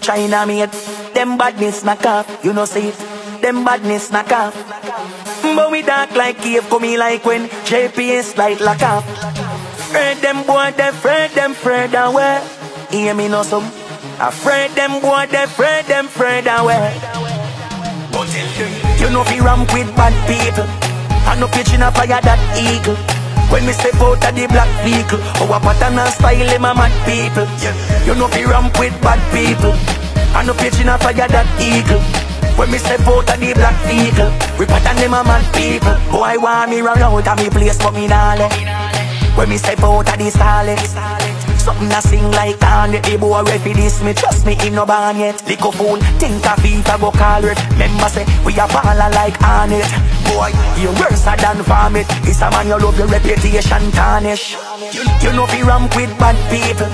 China made them badness knock off. You know see it, them badness knock off. But we dark like cave, coming like when JPS light lock off. Afraid them boy, they afraid away. Hear me no some. Afraid them boy, they afraid away. You know fi ramp with bad people. I no pitching a fire that eagle. When me step out of the black vehicle, our pattern and style them a mad people. You know fi ramp with bad people. I no pitching a fire that eagle. When me step out of the black vehicle, we pattern them a mad people. Boy want me run out of me place, but me nah let. When me step out of the starlet, something that sing like on the boy ready this me. Trust me, in no ban yet. Lick a fool, think a FIFA go call it. Remember say, we a baller like on it. Boy, you worse than vomit. It's a man you love your reputation tarnish. You know fi ramp with bad people.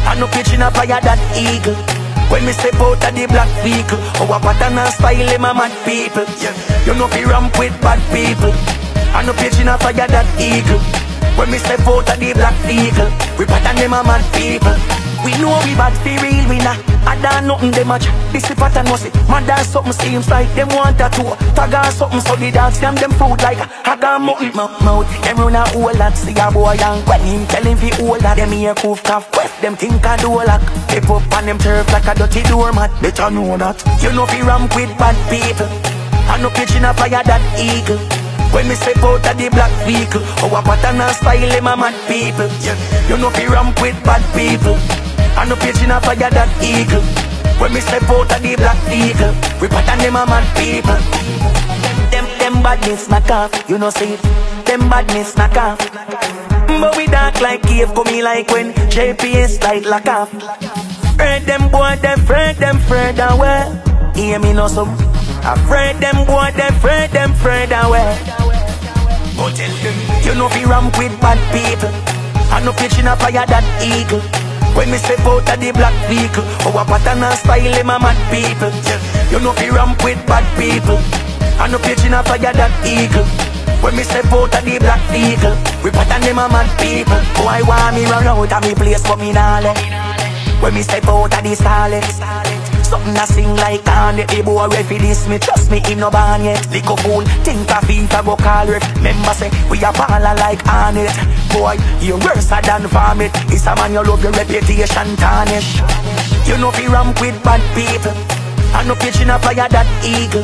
I no pitching a fire that eagle. When me step out of the black vehicle, our pattern and style them a mad people. You know fi ramp with bad people. I no pitching a fire that eagle. When me step out of the black vehicle, we pattern them a mad people. We know we bad for real, we not. I done nothing they match. This the pattern must it. Man dance something seems like them want a tour. Tag on something so the dogs them food like I got mutton mouth. Them run a whole lot, see a boy young. When him tell him fi hold that, them here poof cough. Quest them think I do a lock. They pop on them turf like a dirty doormat. Better know that. You know fi ramp with bad people. I no pitching a fire that eagle. When me step out of the black vehicle, our pattern and style them a mad people. You know fi ramp with bad people. I no pitching a fire that eagle. When me step out of the black vehicle, we pattern them a mad people. Them badness knock off, you know see it. Them badness knock off. But we dark like cave, coming like when JPS light lock off. Afraid them boy, they afraid away. Hear me no some. Afraid them boy, they afraid away. But tell them, you know fi ramp with bad people. I no pitching a fire that eagle. When me step out of the black vehicle, our pattern and style them a mad people. You know fi ramp with bad people. I no pitching a fire that eagle. When me step out of the black vehicle, we pattern them a mad people. Boy want me run out of me place, but me nah let. When me step out of the starlet, something that sing like on the boy ready this me. Trust me, in no ban yet. Lick a fool, think a FIFA go call it. Remember say, we a baller like on it. Boy, you worse than vomit. It's a man you love your reputation tarnish. You know fi ramp with bad people. I no pitching a fire that eagle.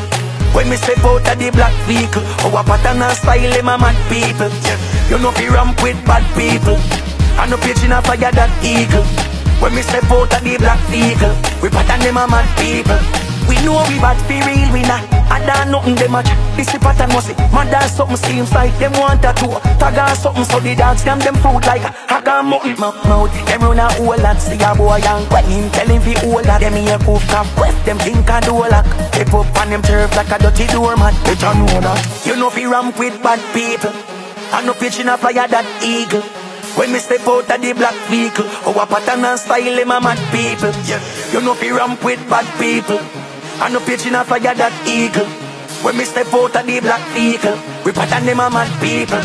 When me step out of the black vehicle, our pattern and style them a mad people. You know fi ramp with bad people. I no pitching a fire that eagle. When me step out of the black vehicle, we pattern them a mad people. We know we bad for real, we not. I done nothing they match. This the pattern must it. Man dance something seems like them want a tour. Tag on something so the dogs them food like I got mutton mouth. Them run a whole lot, see a boy young. When him tell him fi hold that, them here poof cough. Quest them think I do a lock. They pop on them turf like a dirty doormat. Better know that. You know fi ramp with bad people. I no pitching a fire that eagle. When me step out of the black vehicle, our pattern and style them a mad people. You know fi ramp with bad people. I no pitching a fire that eagle. When me step out of the black vehicle, we pattern them a mad people.